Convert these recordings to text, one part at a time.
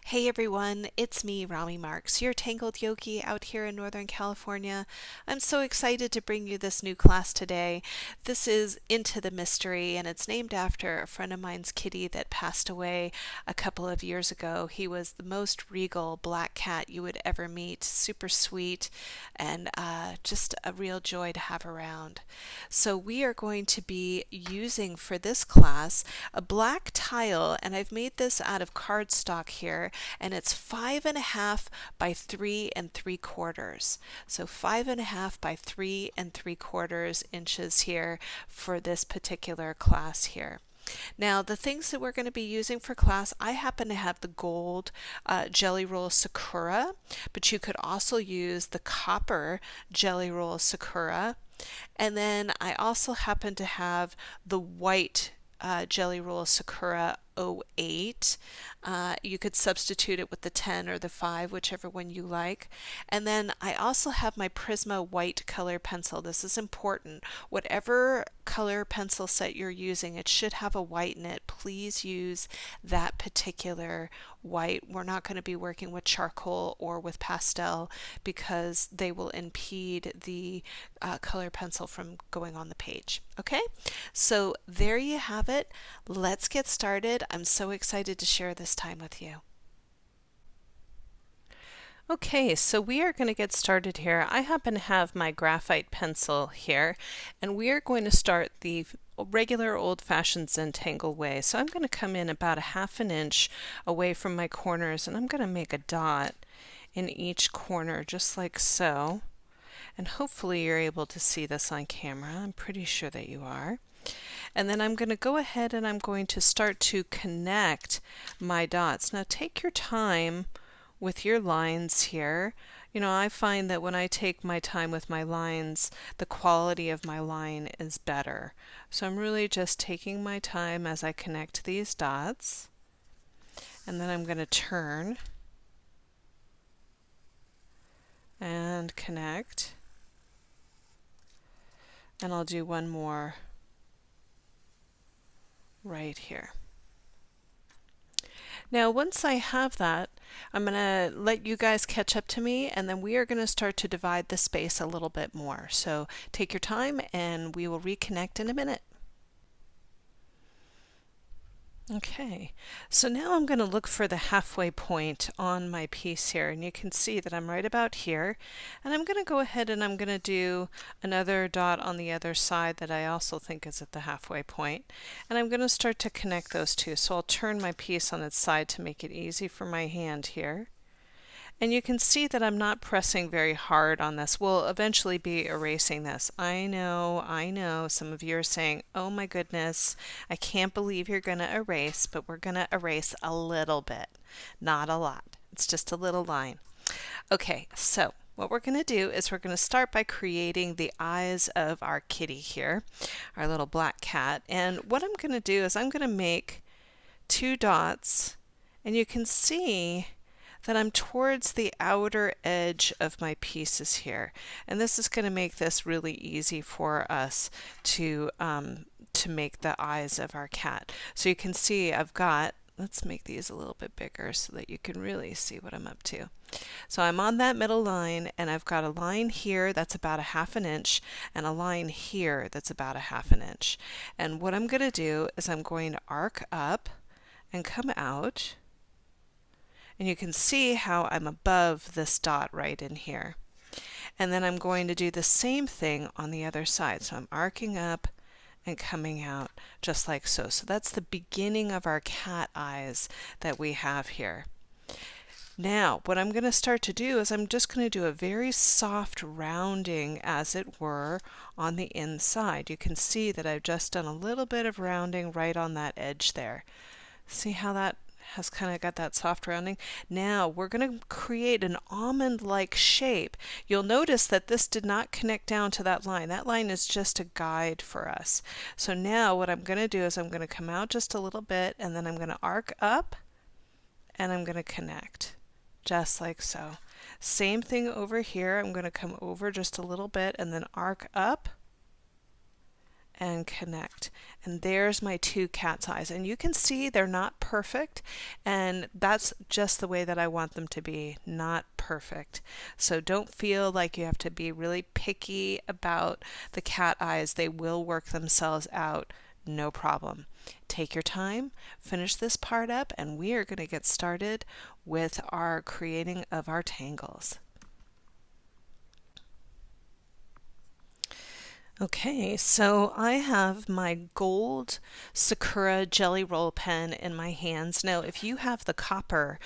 Hey everyone, it's me, Rami Marks, your Tangled Yogi out here in Northern California. I'm so excited to bring you this new class today. This is Into the Mystery, and it's named after a friend of mine's kitty that passed away a couple of years ago. He was the most regal black cat you would ever meet, super sweet, and just a real joy to have around. So we are going to be using for this class a black tile, and I've made this out of cardstock here, and it's 5.5 by 3 3/4. So 5.5 by 3 3/4 inches here for this particular class here. Now, the things that we're going to be using for class, I happen to have the gold Jelly Roll Sakura, but you could also use the copper Jelly Roll Sakura. And then I also happen to have the white Jelly Roll Sakura 08. You could substitute it with the 10 or the 5, whichever one you like. And then I also have my Prisma white color pencil. This is important. Whatever color pencil set you're using, it should have a white in it. Please use that particular white. We're not going to be working with charcoal or with pastel because they will impede the color pencil from going on the page. Okay, so there you have it. Let's get started. I'm so excited to share this time with you. Okay, so we are going to get started here. I happen to have my graphite pencil here, and we are going to start the regular old-fashioned Zentangle way. So I'm going to come in about a 1/2 inch away from my corners, and I'm going to make a dot in each corner just like so. And hopefully you're able to see this on camera. I'm pretty sure that you are. And then I'm going to go ahead and I'm going to start to connect my dots. Now take your time with your lines here. You know, I find that when I take my time with my lines, the quality of my line is better. So I'm really just taking my time as I connect these dots. And then I'm going to turn and connect. And I'll do one more right here. Now, once I have that, I'm going to let you guys catch up to me, and then we are going to start to divide the space a little bit more. So take your time, and we will reconnect in a minute. Okay, so now I'm going to look for the halfway point on my piece here, and you can see that I'm right about here, and I'm going to go ahead and I'm going to do another dot on the other side that I also think is at the halfway point, and I'm going to start to connect those two. So I'll turn my piece on its side to make it easy for my hand here. And you can see that I'm not pressing very hard on this. We'll eventually be erasing this. I know, some of you are saying, oh my goodness, I can't believe you're going to erase, but we're going to erase a little bit, not a lot. It's just a little line. Okay, so what we're going to do is we're going to start by creating the eyes of our kitty here, our little black cat. And what I'm going to do is I'm going to make 2 dots, and you can see that I'm towards the outer edge of my pieces here, and this is going to make this really easy for us to make the eyes of our cat. So you can see I've got, let's make these a little bit bigger so that you can really see what I'm up to. So I'm on that middle line, and I've got a line here that's about a 1/2 inch and a line here that's about a 1/2 inch. And what I'm going to do is I'm going to arc up and come out. And you can see how I'm above this dot right in here. And then I'm going to do the same thing on the other side. So I'm arcing up and coming out just like so. So that's the beginning of our cat eyes that we have here. Now, what I'm going to start to do is I'm just going to do a very soft rounding, as it were, on the inside. You can see that I've just done a little bit of rounding right on that edge there. See how that has kind of got that soft rounding. Now we're going to create an almond-like shape. You'll notice that this did not connect down to that line. That line is just a guide for us. So now what I'm going to do is I'm going to come out just a little bit, and then I'm going to arc up, and I'm going to connect just like so. Same thing over here. I'm going to come over just a little bit and then arc up and connect. And there's my two cat's eyes. And you can see they're not perfect, and that's just the way that I want them to be, not perfect. So don't feel like you have to be really picky about the cat eyes. They will work themselves out, no problem. Take your time, finish this part up, and we are going to get started with our creating of our tangles. Okay, so I have my gold Sakura Jelly Roll pen in my hands. Now, if you have the copper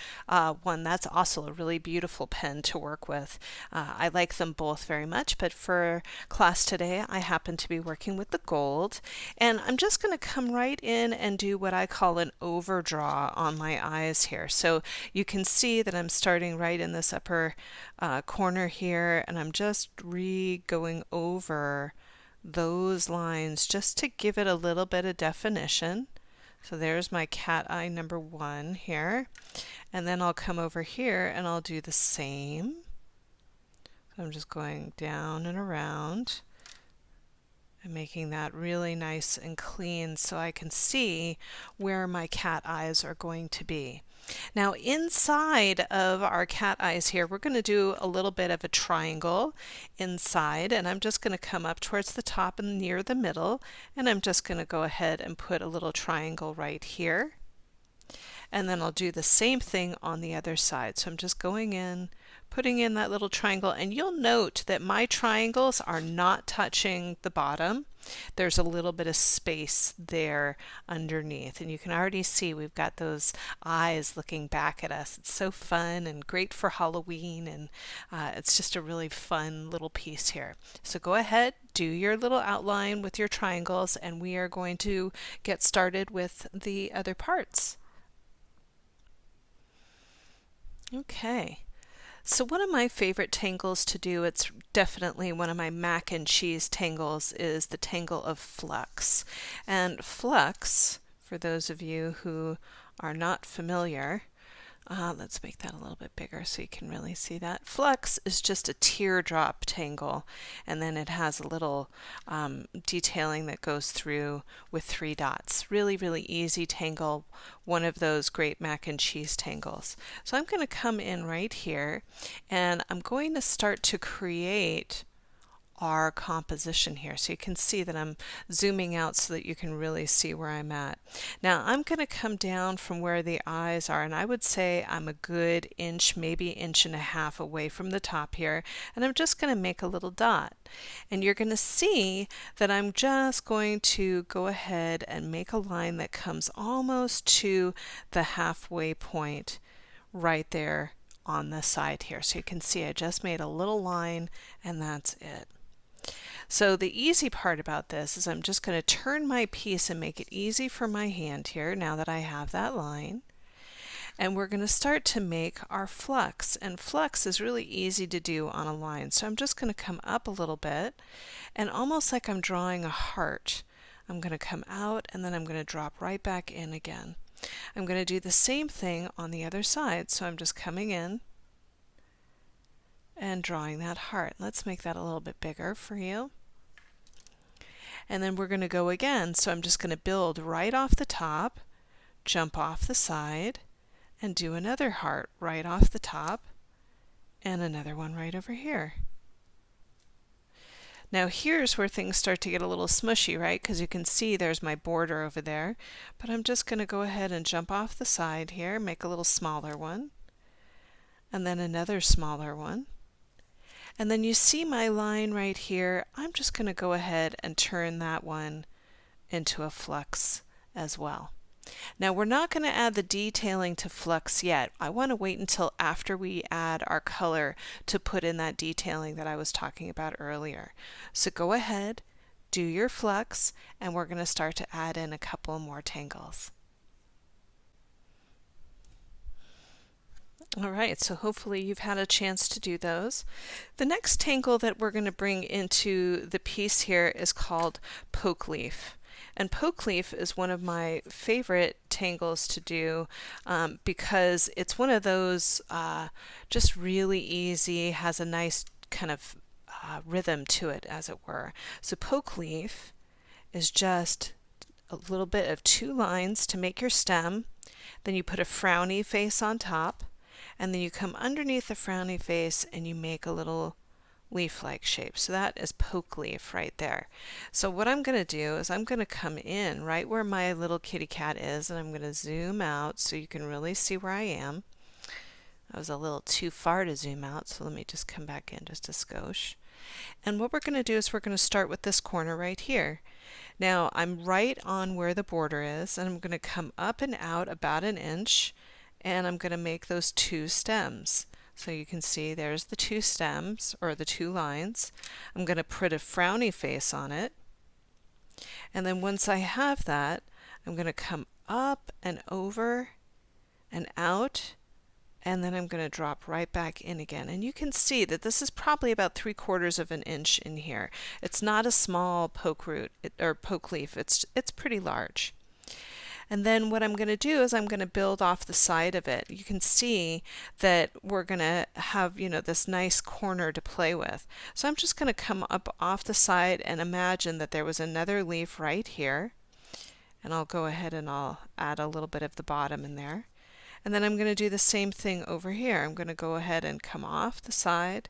one, that's also a really beautiful pen to work with. I like them both very much, but for class today, I happen to be working with the gold. And I'm just going to come right in and do what I call an overdraw on my eyes here. So you can see that I'm starting right in this upper corner here, and I'm just going over those lines just to give it a little bit of definition. So there's my cat eye number 1 here, and then I'll come over here and I'll do the same. So I'm just going down and around and making that really nice and clean so I can see where my cat eyes are going to be. Now inside of our cat eyes here, we're going to do a little bit of a triangle inside, and I'm just going to come up towards the top and near the middle, and I'm just going to go ahead and put a little triangle right here. And then I'll do the same thing on the other side. So I'm just going in, putting in that little triangle, and you'll note that my triangles are not touching the bottom. There's a little bit of space there underneath, and you can already see we've got those eyes looking back at us. It's so fun and great for Halloween, and it's just a really fun little piece here. So go ahead, do your little outline with your triangles, and we are going to get started with the other parts. Okay. So one of my favorite tangles to do, it's definitely one of my mac and cheese tangles, is the Tangle of Flux. And flux, for those of you who are not familiar, let's make that a little bit bigger so you can really see that. Flux is just a teardrop tangle, and then it has a little detailing that goes through with 3 dots. Really, really easy tangle, one of those great mac and cheese tangles. So I'm going to come in right here, and I'm going to start to create our composition here. So you can see that I'm zooming out so that you can really see where I'm at. Now I'm going to come down from where the eyes are, and I would say I'm a good inch, maybe inch and a half away from the top here, and I'm just going to make a little dot. And you're going to see that I'm just going to go ahead and make a line that comes almost to the halfway point right there on the side here. So you can see I just made a little line, and that's it. So the easy part about this is I'm just going to turn my piece and make it easy for my hand here now that I have that line. And we're going to start to make our flux. And flux is really easy to do on a line. So I'm just going to come up a little bit, and almost like I'm drawing a heart, I'm going to come out and then I'm going to drop right back in again. I'm going to do the same thing on the other side. So I'm just coming in and drawing that heart. Let's make that a little bit bigger for you. And then we're going to go again. So I'm just going to build right off the top, jump off the side, and do another heart right off the top, and another one right over here. Now here's where things start to get a little smushy, right? Because you can see there's my border over there. But I'm just going to go ahead and jump off the side here, make a little smaller one, and then another smaller one. And then you see my line right here. I'm just going to go ahead and turn that one into a flux as well. Now we're not going to add the detailing to flux yet. I want to wait until after we add our color to put in that detailing that I was talking about earlier. So go ahead, do your flux, and we're going to start to add in a couple more tangles. All right, so hopefully you've had a chance to do those. The next tangle that we're going to bring into the piece here is called poke leaf. And poke leaf is one of my favorite tangles to do because it's one of those just really easy, has a nice kind of rhythm to it, as it were. So poke leaf is just a little bit of 2 lines to make your stem. Then you put a frowny face on top, and then you come underneath the frowny face and you make a little leaf-like shape. So that is poke leaf right there. So what I'm going to do is I'm going to come in right where my little kitty cat is, and I'm going to zoom out so you can really see where I am. I was a little too far to zoom out, so let me just come back in just a skosh. And what we're going to do is we're going to start with this corner right here. Now I'm right on where the border is, and I'm going to come up and out about an inch, and I'm going to make those 2 stems. So you can see there's the 2 stems, or the 2 lines. I'm going to put a frowny face on it, and then once I have that, I'm going to come up and over and out, and then I'm going to drop right back in again. And you can see that this is probably about 3/4 of an inch in here. It's not a small poke root or poke leaf. It's pretty large. And then what I'm going to do is I'm going to build off the side of it. You can see that we're going to have, this nice corner to play with. So I'm just going to come up off the side and imagine that there was another leaf right here. And I'll go ahead and I'll add a little bit of the bottom in there. And then I'm going to do the same thing over here. I'm going to go ahead and come off the side,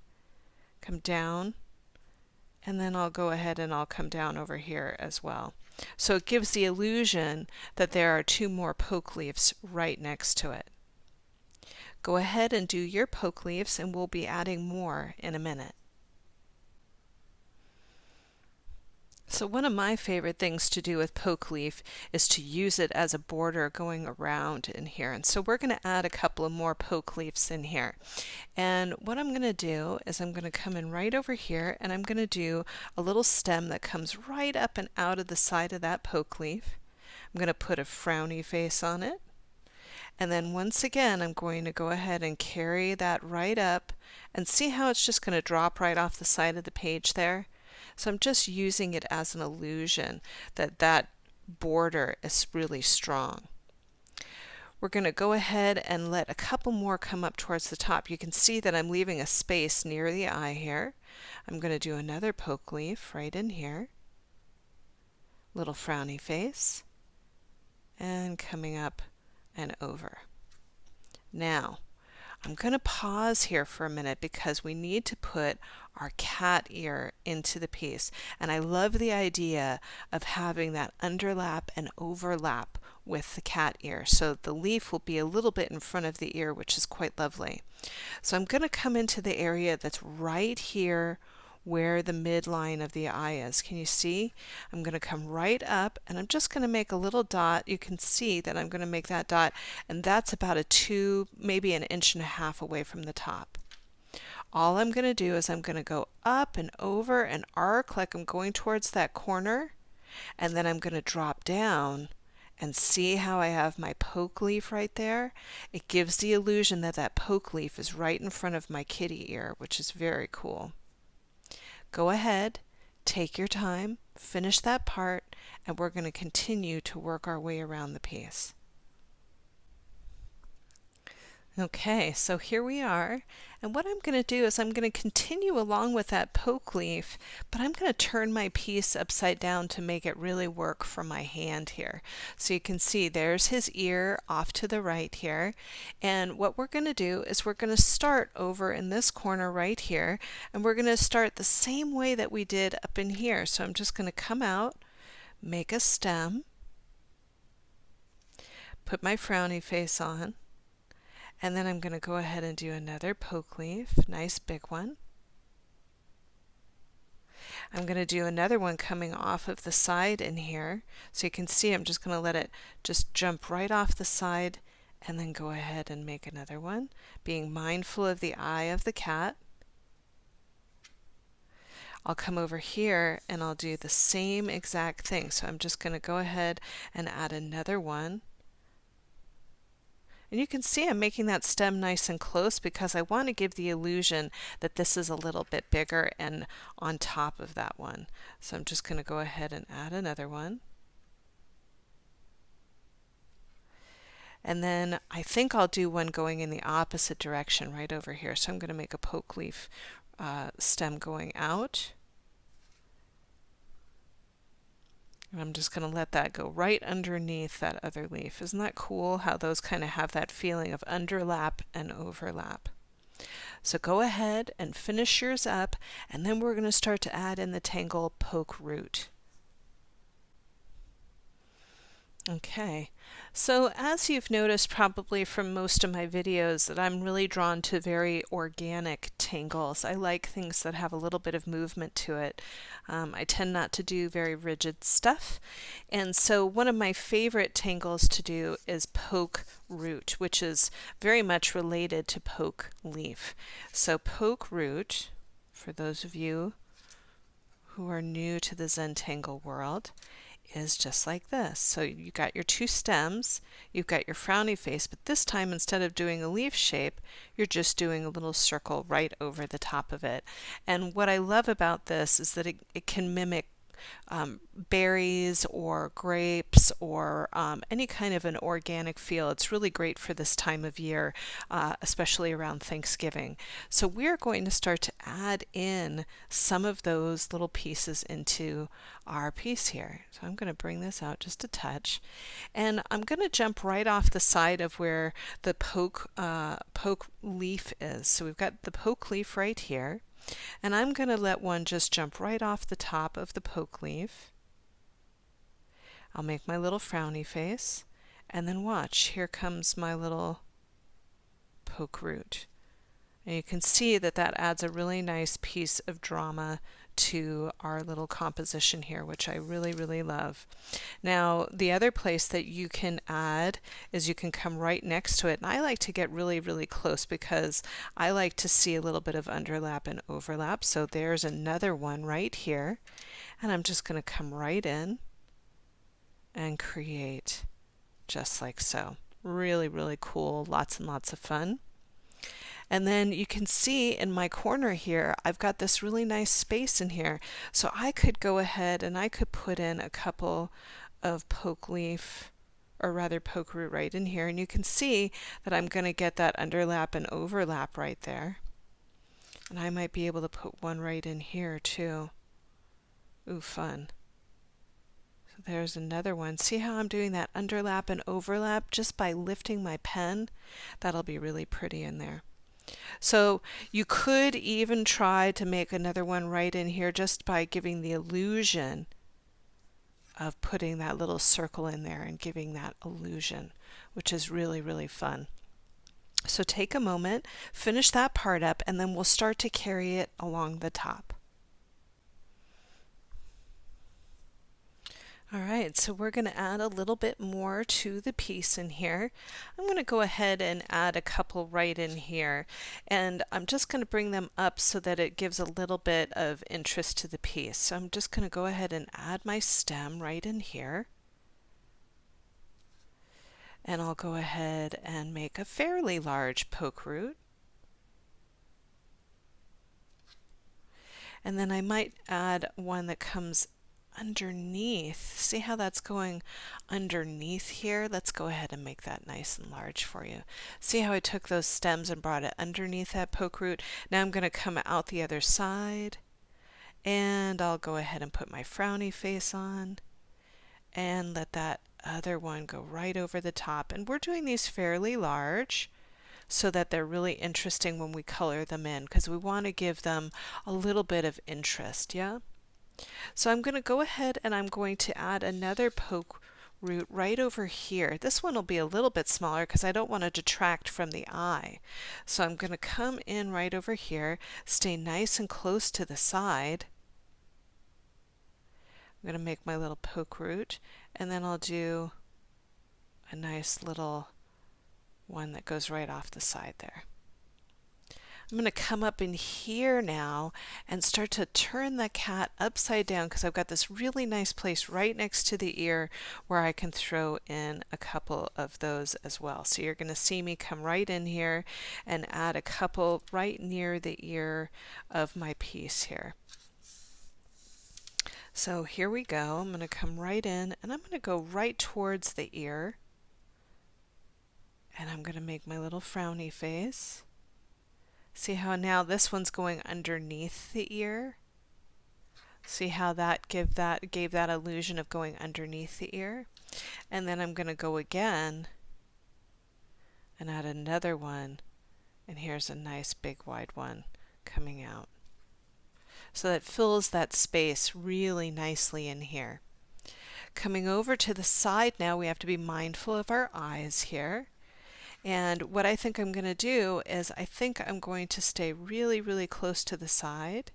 come down, and then I'll go ahead and I'll come down over here as well. So it gives the illusion that there are 2 more poke leaves right next to it. Go ahead and do your poke leaves, and we'll be adding more in a minute. So one of my favorite things to do with poke leaf is to use it as a border going around in here. And so we're going to add a couple of more poke leaves in here. And what I'm going to do is I'm going to come in right over here, and I'm going to do a little stem that comes right up and out of the side of that poke leaf. I'm going to put a frowny face on it. And then once again, I'm going to go ahead and carry that right up, and see how it's just going to drop right off the side of the page there. So I'm just using it as an illusion that that border is really strong. We're going to go ahead and let a couple more come up towards the top. You can see that I'm leaving a space near the eye here. I'm going to do another poke leaf right in here. Little frowny face. And coming up and over. Now, I'm going to pause here for a minute because we need to put our cat ear into the piece. And I love the idea of having that underlap and overlap with the cat ear. So the leaf will be a little bit in front of the ear, which is quite lovely. So I'm going to come into the area that's right here where the midline of the eye is. Can you see? I'm going to come right up, and I'm just going to make a little dot. You can see that I'm going to make that dot, and that's about a 2, maybe an inch and a half away from the top. All I'm going to do is I'm going to go up and over and arc like I'm going towards that corner, and then I'm going to drop down. And see how I have my poke leaf right there? It gives the illusion that that poke leaf is right in front of my kitty ear, which is very cool. Go ahead, take your time, finish that part, and we're going to continue to work our way around the piece. Okay, so here we are, and what I'm going to do is I'm going to continue along with that poke leaf, but I'm going to turn my piece upside down to make it really work for my hand here. So you can see there's his ear off to the right here, and what we're going to do is we're going to start over in this corner right here, and we're going to start the same way that we did up in here. So I'm just going to come out, make a stem, put my frowny face on, and then I'm going to go ahead and do another poke leaf, nice big one. I'm going to do another one coming off of the side in here. So you can see I'm just going to let it just jump right off the side, and then go ahead and make another one, being mindful of the eye of the cat. I'll come over here and I'll do the same exact thing. So I'm just going to go ahead and add another one. And you can see I'm making that stem nice and close because I want to give the illusion that this is a little bit bigger and on top of that one. So I'm just going to go ahead and add another one. And then I think I'll do one going in the opposite direction right over here. So I'm going to make a poke leaf stem going out. And I'm just going to let that go right underneath that other leaf. Isn't that cool how those kind of have that feeling of underlap and overlap? So go ahead and finish yours up, and then we're going to start to add in the tangle poke root. Okay, so as you've noticed probably from most of my videos that I'm really drawn to very organic tangles. I like things that have a little bit of movement to it. I tend not to do very rigid stuff, and so one of my favorite tangles to do is poke root, which is very much related to poke leaf. So poke root, for those of you who are new to the Zentangle world, is just like this. So you got your two stems, you've got your frowny face, but this time instead of doing a leaf shape, you're just doing a little circle right over the top of it. And what I love about this is that it can mimic berries or grapes or any kind of an organic feel. It's really great for this time of year, especially around Thanksgiving. So we're going to start to add in some of those little pieces into our piece here. So I'm going to bring this out just a touch, and I'm going to jump right off the side of where the poke leaf is. So we've got the poke leaf right here. And I'm going to let one just jump right off the top of the poke leaf. I'll make my little frowny face, and then watch, here comes my little poke root. And you can see that that adds a really nice piece of drama to our little composition here, which I really, really love. Now, the other place that you can add is you can come right next to it. And I like to get really, really close because I like to see a little bit of underlap and overlap. So there's another one right here. And I'm just going to come right in and create just like so. Really, really cool. Lots and lots of fun. And then you can see in my corner here, I've got this really nice space in here. So I could go ahead and I could put in a couple of poke leaf, or rather poke root right in here. And you can see that I'm going to get that underlap and overlap right there. And I might be able to put one right in here too. Ooh, fun. So there's another one. See how I'm doing that underlap and overlap just by lifting my pen? That'll be really pretty in there. So you could even try to make another one right in here just by giving the illusion of putting that little circle in there and giving that illusion, which is really, really fun. So take a moment, finish that part up, and then we'll start to carry it along the top. All right, so we're going to add a little bit more to the piece in here. I'm going to go ahead and add a couple right in here, and I'm just going to bring them up so that it gives a little bit of interest to the piece. So I'm just going to go ahead and add my stem right in here. And I'll go ahead and make a fairly large poke root. And then I might add one that comes underneath. See how that's going underneath here? Let's go ahead and make that nice and large for you. See how I took those stems and brought it underneath that poke root? Now I'm going to come out the other side, and I'll go ahead and put my frowny face on and let that other one go right over the top. And we're doing these fairly large so that they're really interesting when we color them in, because we want to give them a little bit of interest, yeah? So I'm going to go ahead and I'm going to add another poke root right over here. This one will be a little bit smaller because I don't want to detract from the eye. So I'm going to come in right over here, stay nice and close to the side. I'm going to make my little poke root, and then I'll do a nice little one that goes right off the side there. I'm going to come up in here now and start to turn the cat upside down because I've got this really nice place right next to the ear where I can throw in a couple of those as well. So you're going to see me come right in here and add a couple right near the ear of my piece here. So here we go. I'm going to come right in and I'm going to go right towards the ear. And I'm going to make my little frowny face. See how now this one's going underneath the ear? See how that gave that illusion of going underneath the ear? And then I'm going to go again and add another one, and here's a nice big wide one coming out. So that fills that space really nicely in here. Coming over to the side now, we have to be mindful of our eyes here. And what I think I'm going to do is I think I'm going to stay really, really close to the side.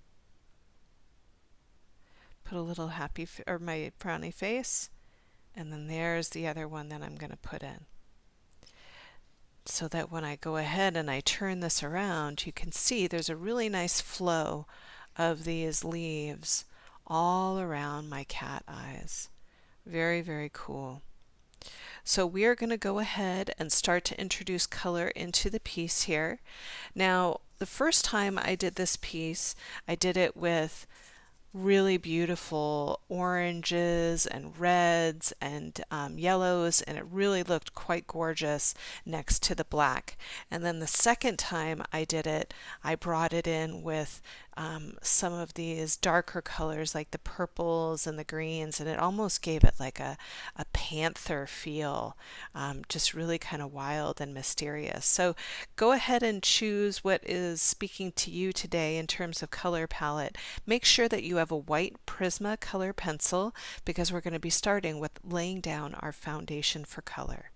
Put a little happy or my frowny face, and then there's the other one that I'm going to put in. So that when I go ahead and I turn this around, you can see there's a really nice flow of these leaves all around my cat eyes. Very, very cool. So we are going to go ahead and start to introduce color into the piece here. Now, the first time I did this piece, I did it with really beautiful oranges and reds and yellows, and it really looked quite gorgeous next to the black. And then the second time I did it, I brought it in with some of these darker colors like the purples and the greens, and it almost gave it like a panther feel, just really kind of wild and mysterious. So go ahead and choose what is speaking to you today in terms of color palette. Make sure that you have a white Prisma color pencil because we're going to be starting with laying down our foundation for color.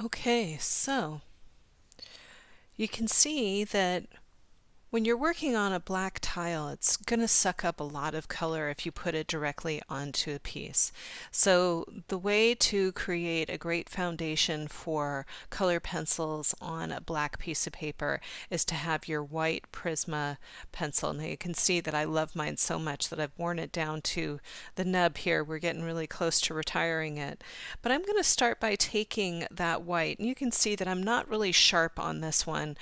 Okay, so you can see that when you're working on a black tile, it's going to suck up a lot of color if you put it directly onto a piece. So the way to create a great foundation for color pencils on a black piece of paper is to have your white Prisma pencil. Now you can see that I love mine so much that I've worn it down to the nub here. We're getting really close to retiring it. But I'm going to start by taking that white, and you can see that I'm not really sharp on this one.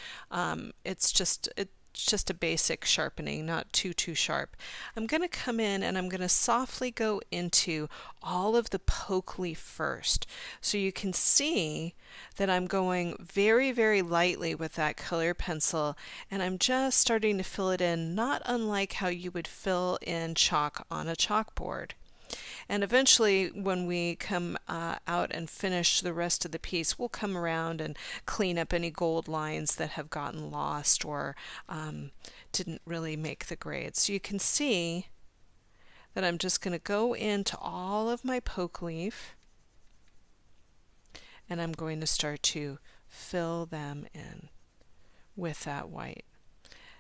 It's just a basic sharpening, not too sharp. I'm going to come in and I'm going to softly go into all of the poke leaf first. So you can see that I'm going very, very lightly with that color pencil, and I'm just starting to fill it in, not unlike how you would fill in chalk on a chalkboard. And eventually, when we come out and finish the rest of the piece, we'll come around and clean up any gold lines that have gotten lost or didn't really make the grade. So you can see that I'm just going to go into all of my poke leaf, and I'm going to start to fill them in with that white.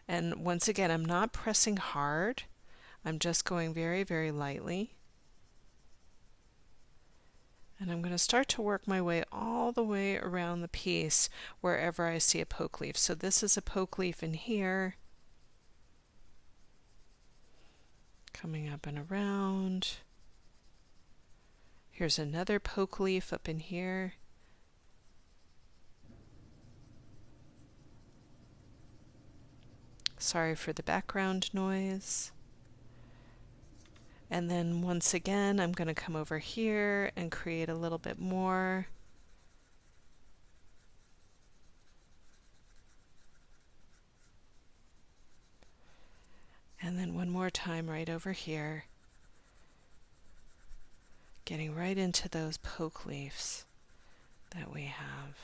And once again, I'm not pressing hard. I'm just going very, very lightly. And I'm going to start to work my way all the way around the piece wherever I see a poke leaf. So this is a poke leaf in here, coming up and around. Here's another poke leaf up in here. Sorry for the background noise. And then once again, I'm going to come over here and create a little bit more. And then one more time right over here, getting right into those poke leaves that we have.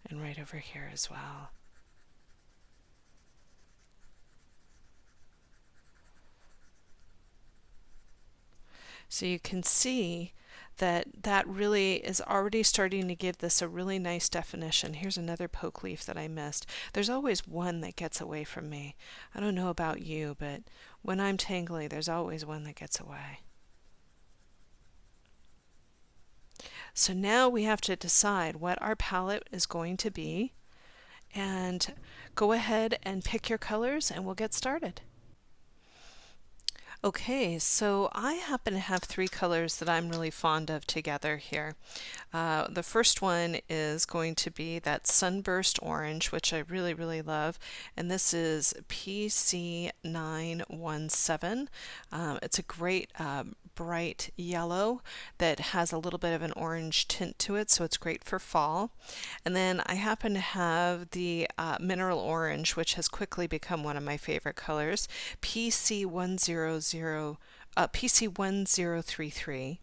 And right over here as well. So you can see that that really is already starting to give this a really nice definition. Here's another poke leaf that I missed. There's always one that gets away from me. I don't know about you, but when I'm tangling, there's always one that gets away. So now we have to decide what our palette is going to be, and go ahead and pick your colors and we'll get started. Okay, so I happen to have three colors that I'm really fond of together here. The first one is going to be that sunburst orange, which I really, really love, and this is PC917. It's a great bright yellow that has a little bit of an orange tint to it, so it's great for fall. And then I happen to have the mineral orange, which has quickly become one of my favorite colors, PC1033.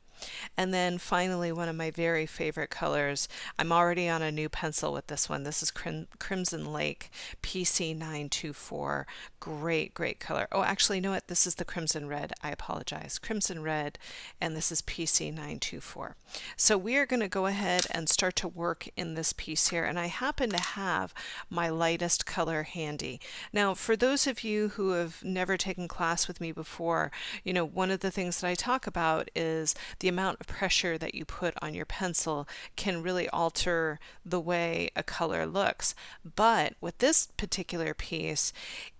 And then finally, one of my very favorite colors. I'm already on a new pencil with this one. This is Crimson Lake PC924. Great, great color. Oh, actually, you know what? This is the Crimson Red. I apologize. Crimson Red, and this is PC924. So we are going to go ahead and start to work in this piece here. And I happen to have my lightest color handy. Now, for those of you who have never taken class with me before, one of the things that I talk about is the amount of pressure that you put on your pencil can really alter the way a color looks. But with this particular piece,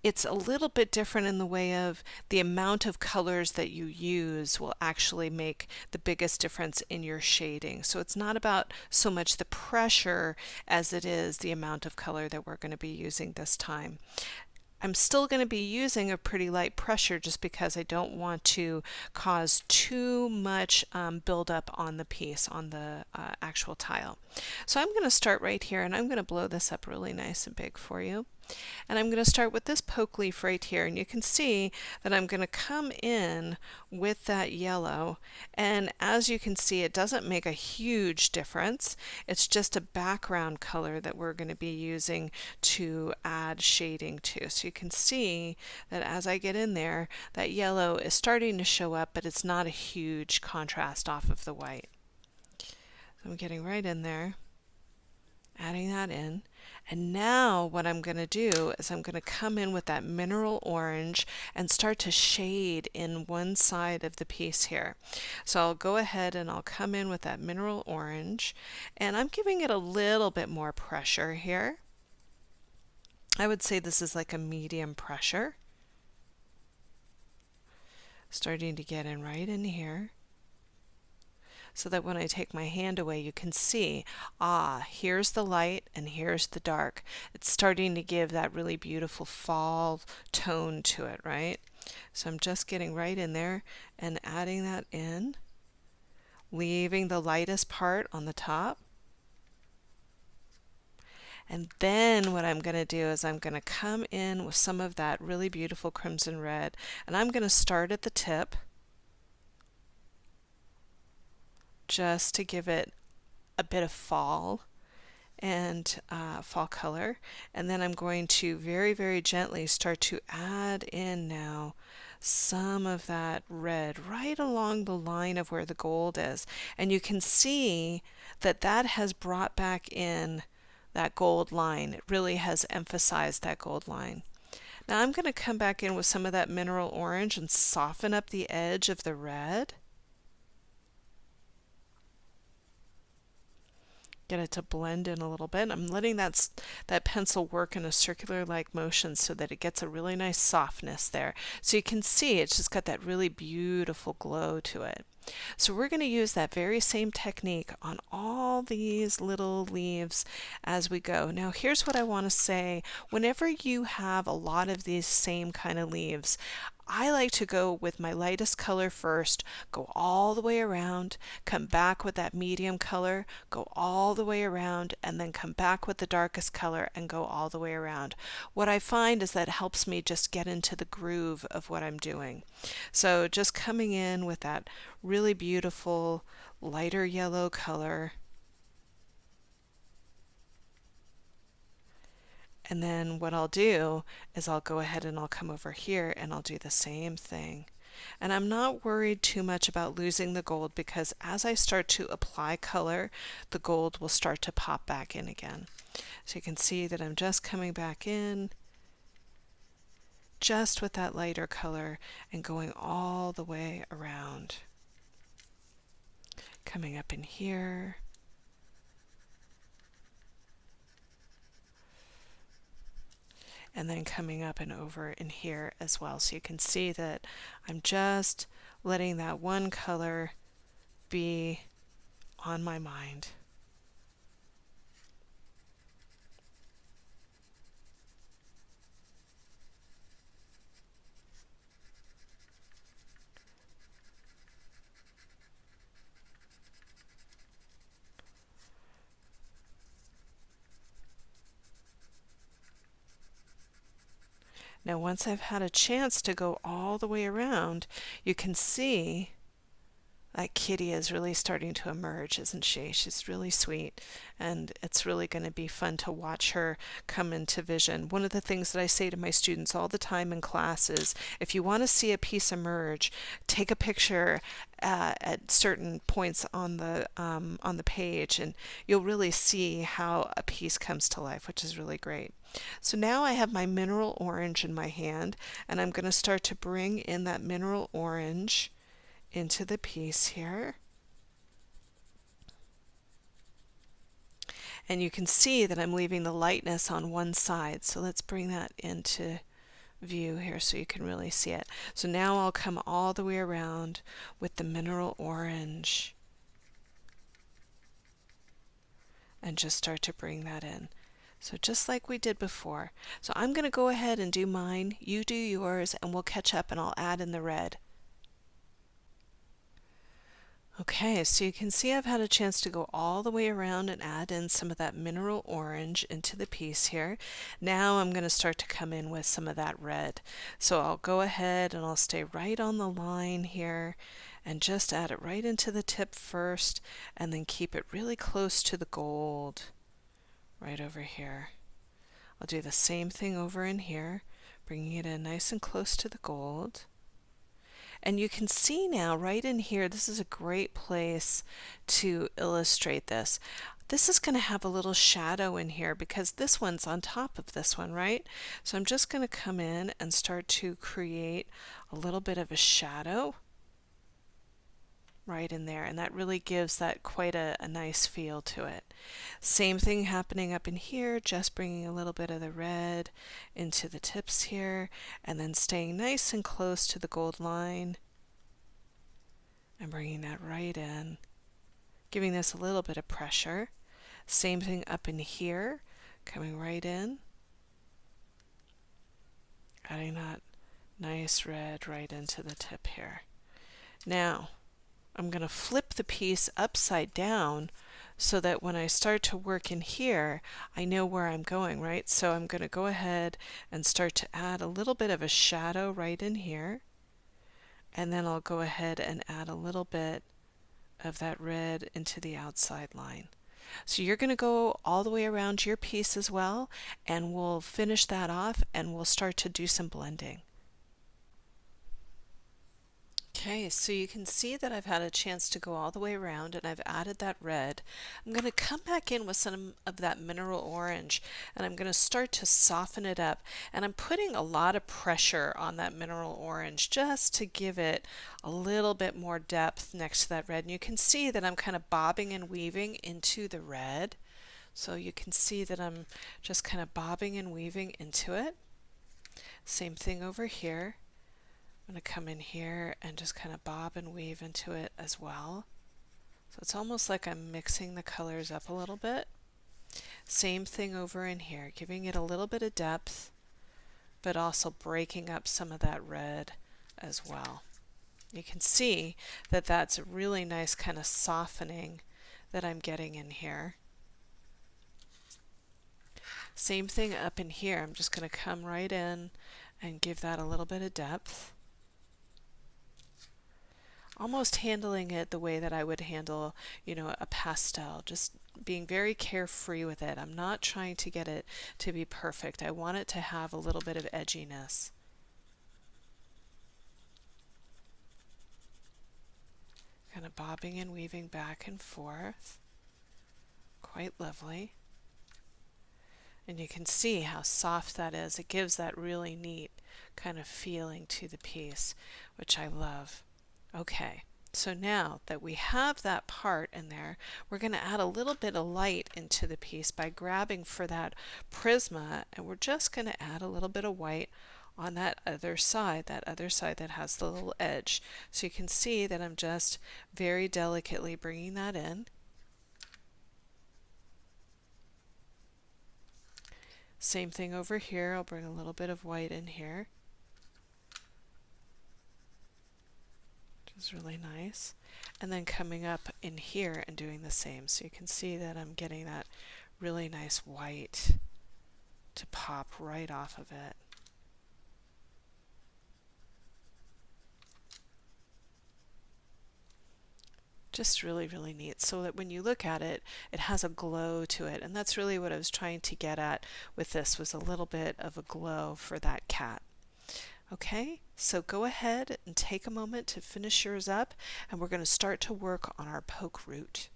it's a little bit different in the way of the amount of colors that you use will actually make the biggest difference in your shading. So it's not about so much the pressure as it is the amount of color that we're going to be using this time. I'm still going to be using a pretty light pressure just because I don't want to cause too much buildup on the piece, on the actual tile. So I'm going to start right here, and I'm going to blow this up really nice and big for you. And I'm going to start with this poke leaf right here, and you can see that I'm going to come in with that yellow, and as you can see, it doesn't make a huge difference. It's just a background color that we're going to be using to add shading to. So you can see that as I get in there, that yellow is starting to show up, but it's not a huge contrast off of the white. So I'm getting right in there, adding that in. And now what I'm going to do is I'm going to come in with that mineral orange and start to shade in one side of the piece here. So I'll go ahead and I'll come in with that mineral orange, and I'm giving it a little bit more pressure here. I would say this is like a medium pressure. Starting to get in right in here, so that when I take my hand away, you can see, here's the light and here's the dark. It's starting to give that really beautiful fall tone to it, right? So I'm just getting right in there and adding that in, leaving the lightest part on the top. And then what I'm going to do is I'm going to come in with some of that really beautiful crimson red, and I'm going to start at the tip, just to give it a bit of fall and fall color. And then I'm going to very, very gently start to add in now some of that red right along the line of where the gold is. And you can see that that has brought back in that gold line. It really has emphasized that gold line. Now I'm going to come back in with some of that mineral orange and soften up the edge of the red. Get it to blend in a little bit. I'm letting that pencil work in a circular-like motion so that it gets a really nice softness there. So you can see it's just got that really beautiful glow to it. So we're going to use that very same technique on all these little leaves as we go. Now here's what I want to say. Whenever you have a lot of these same kind of leaves, I like to go with my lightest color first, go all the way around, come back with that medium color, go all the way around, and then come back with the darkest color and go all the way around. What I find is that it helps me just get into the groove of what I'm doing. So just coming in with that really beautiful lighter yellow color, and then what I'll do is I'll go ahead and I'll come over here and I'll do the same thing. And I'm not worried too much about losing the gold, because as I start to apply color, the gold will start to pop back in again. So you can see that I'm just coming back in just with that lighter color and going all the way around. Coming up in here. and then coming up and over in here as well. So you can see that I'm just letting that one color be on my mind. Now once I've had a chance to go all the way around, you can see that kitty is really starting to emerge, isn't she? She's really sweet, and it's really going to be fun to watch her come into vision. One of the things that I say to my students all the time in class is, if you want to see a piece emerge, take a picture at certain points on the page, and you'll really see how a piece comes to life, which is really great. So now I have my mineral orange in my hand, and I'm going to start to bring in that mineral orange into the piece here. And you can see that I'm leaving the lightness on one side. So let's bring that into view here so you can really see it. So now I'll come all the way around with the mineral orange and just start to bring that in. So just like we did before. So I'm going to go ahead and do mine, you do yours, and we'll catch up and I'll add in the red. Okay, so you can see I've had a chance to go all the way around and add in some of that mineral orange into the piece here. Now I'm going to start to come in with some of that red. So I'll go ahead and I'll stay right on the line here and just add it right into the tip first, and then keep it really close to the gold right over here. I'll do the same thing over in here, bringing it in nice and close to the gold. And you can see now right in here, this is a great place to illustrate this. This is going to have a little shadow in here because this one's on top of this one, right? So I'm just going to come in and start to create a little bit of a shadow right in there, and that really gives that quite a nice feel to it. Same thing happening up in here, just bringing a little bit of the red into the tips here, and then staying nice and close to the gold line and bringing that right in, giving this a little bit of pressure. Same thing up in here, coming right in, adding that nice red right into the tip here. Now I'm going to flip the piece upside down so that when I start to work in here, I know where I'm going, right? So I'm going to go ahead and start to add a little bit of a shadow right in here. And then I'll go ahead and add a little bit of that red into the outside line. So you're going to go all the way around your piece as well, and we'll finish that off and we'll start to do some blending. Okay, so you can see that I've had a chance to go all the way around and I've added that red. I'm going to come back in with some of that mineral orange and I'm going to start to soften it up, and I'm putting a lot of pressure on that mineral orange just to give it a little bit more depth next to that red. And you can see that I'm kind of bobbing and weaving into the red. So you can see that I'm just kind of bobbing and weaving into it. Same thing over here. I'm going to come in here and just kind of bob and weave into it as well. So it's almost like I'm mixing the colors up a little bit. Same thing over in here, giving it a little bit of depth, but also breaking up some of that red as well. You can see that that's a really nice kind of softening that I'm getting in here. Same thing up in here. I'm just going to come right in and give that a little bit of depth. Almost handling it the way that I would handle, a pastel, just being very carefree with it. I'm not trying to get it to be perfect. I want it to have a little bit of edginess. Kind of bobbing and weaving back and forth. Quite lovely. And you can see how soft that is. It gives that really neat kind of feeling to the piece, which I love. Okay, So now that we have that part in there, we're going to add a little bit of light into the piece by grabbing for that prisma, and we're just going to add a little bit of white on that other side that has the little edge. So you can see that I'm just very delicately bringing that in. Same thing over here, I'll bring a little bit of white in here, which is really nice. And then coming up in here and doing the same. So you can see that I'm getting that really nice white to pop right off of it. Just really, really neat, so that when you look at it, it has a glow to it. And that's really what I was trying to get at with this, was a little bit of a glow for that cat. Okay, so go ahead and take a moment to finish yours up, and we're going to start to work on our poke root.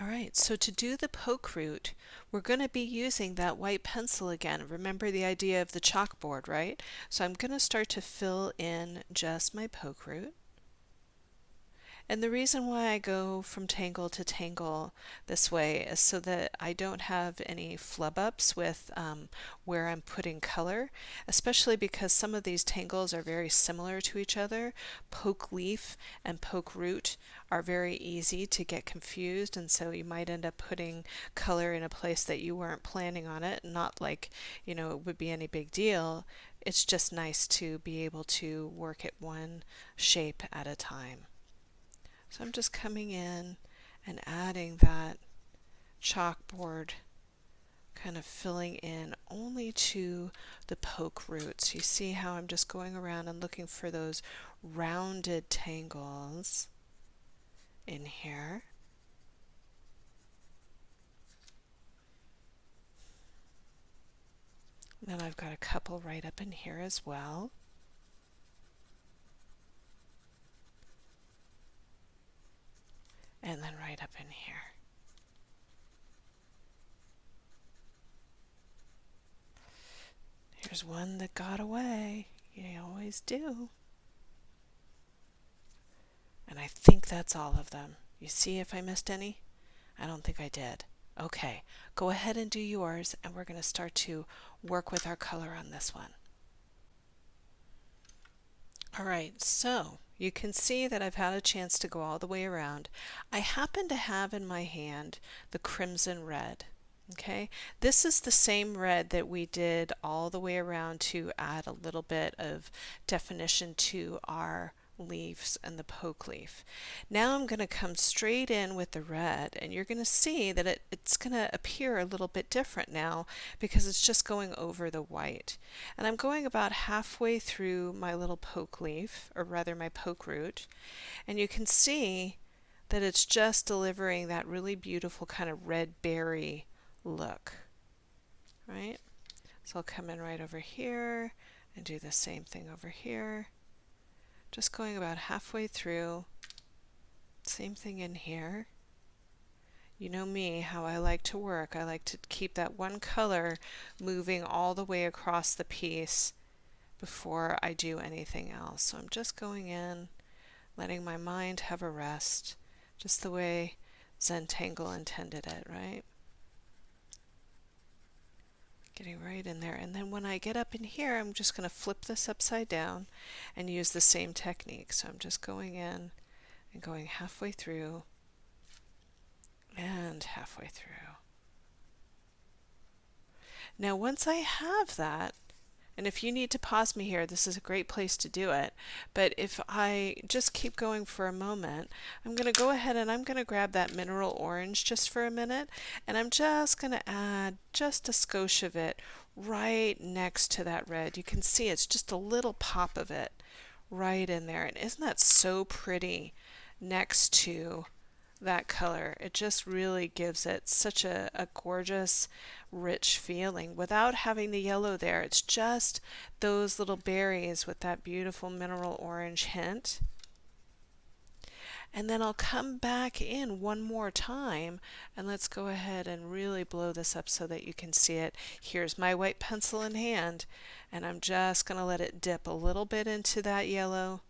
Alright, so to do the poke root, we're going to be using that white pencil again. Remember the idea of the chalkboard, right? So I'm going to start to fill in just my poke root. And the reason why I go from tangle to tangle this way is so that I don't have any flub ups with where I'm putting color, especially because some of these tangles are very similar to each other. Poke leaf and poke root are very easy to get confused, and so you might end up putting color in a place that you weren't planning on it. Not like, you know, it would be any big deal. It's just nice to be able to work at one shape at a time. So I'm just coming in and adding that chalkboard, kind of filling in only to the poke roots. You see how I'm just going around and looking for those rounded tangles in here. Then I've got a couple right up in here as well. And then right up in here. Here's one that got away. You always do. And I think that's all of them. You see if I missed any? I don't think I did. Okay, go ahead and do yours, and we're going to start to work with our color on this one. Alright, so you can see that I've had a chance to go all the way around. I happen to have in my hand the crimson red. Okay, this is the same red that we did all the way around to add a little bit of definition to our leaves and the poke leaf. Now I'm going to come straight in with the red, and you're going to see that it's going to appear a little bit different now because it's just going over the white. And I'm going about halfway through my little poke leaf, or rather my poke root, and you can see that it's just delivering that really beautiful kind of red berry look, right? So I'll come in right over here and do the same thing over here. Just going about halfway through. Same thing in here. You know me, how I like to work. I like to keep that one color moving all the way across the piece before I do anything else. So I'm just going in, letting my mind have a rest, just the way Zentangle intended it, right? Getting right in there, and then when I get up in here, I'm just going to flip this upside down and use the same technique. So I'm just going in and going halfway through and halfway through. Now once I have that, and if you need to pause me here, this is a great place to do it, but if I just keep going for a moment, I'm going to go ahead and I'm going to grab that mineral orange just for a minute, and I'm just going to add just a skosh of it right next to that red. You can see it's just a little pop of it right in there, and isn't that so pretty next to that color? It just really gives it such a gorgeous, rich feeling without having the yellow there. It's just those little berries with that beautiful mineral orange hint. And then I'll come back in one more time, and let's go ahead and really blow this up so that you can see it. Here's my white pencil in hand, and I'm just going to let it dip a little bit into that yellow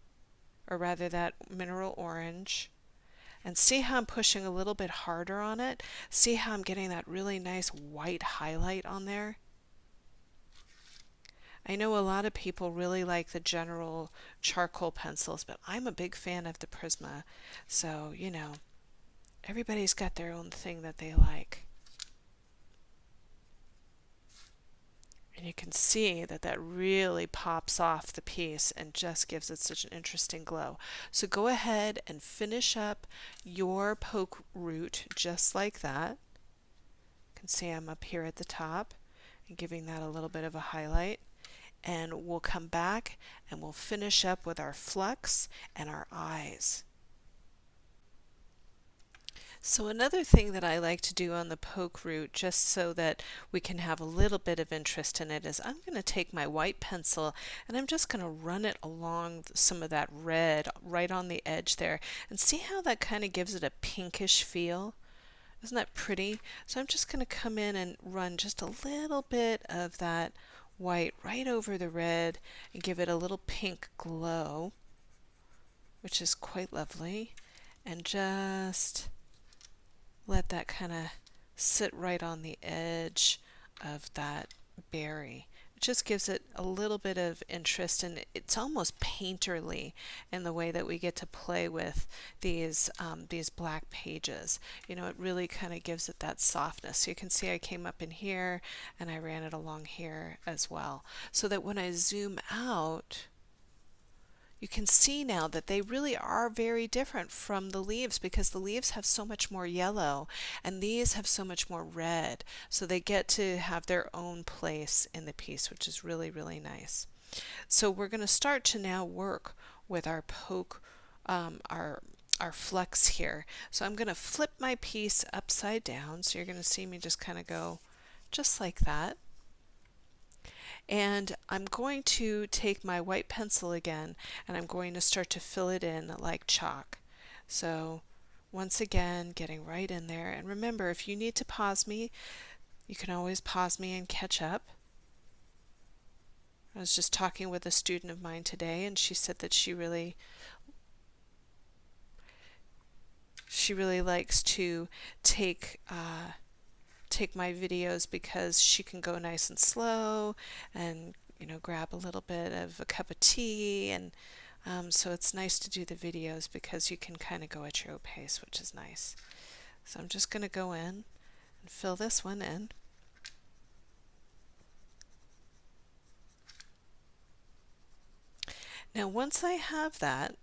or rather that mineral orange. And see how I'm pushing a little bit harder on it? See how I'm getting that really nice white highlight on there? I know a lot of people really like the general charcoal pencils, but I'm a big fan of the Prisma. So, everybody's got their own thing that they like. And you can see that that really pops off the piece and just gives it such an interesting glow. So go ahead and finish up your poke root just like that. You can see I'm up here at the top and giving that a little bit of a highlight. And we'll come back and we'll finish up with our flux and our eyes. So another thing that I like to do on the poke root, just so that we can have a little bit of interest in it, is I'm going to take my white pencil and I'm just going to run it along some of that red right on the edge there, and see how that kind of gives it a pinkish feel. Isn't that pretty? So I'm just going to come in and run just a little bit of that white right over the red and give it a little pink glow, which is quite lovely, and just let that kind of sit right on the edge of that berry. It just gives it a little bit of interest, and it's almost painterly in the way that we get to play with these black pages. It really kind of gives it that softness. So you can see I came up in here and I ran it along here as well, so that when I zoom out, you can see now that they really are very different from the leaves, because the leaves have so much more yellow and these have so much more red. So they get to have their own place in the piece, which is really, really nice. So we're going to start to now work with our poke, our flux here. So I'm going to flip my piece upside down. So you're going to see me just kind of go just like that. And I'm going to take my white pencil again and I'm going to start to fill it in like chalk. So once again, getting right in there. And remember, if you need to pause me, you can always pause me and catch up. I was just talking with a student of mine today, and she said that she really likes to take my videos because she can go nice and slow and grab a little bit of a cup of tea, and so it's nice to do the videos because you can kind of go at your own pace, which is nice. So I'm just going to go in and fill this one in. Now once I have that,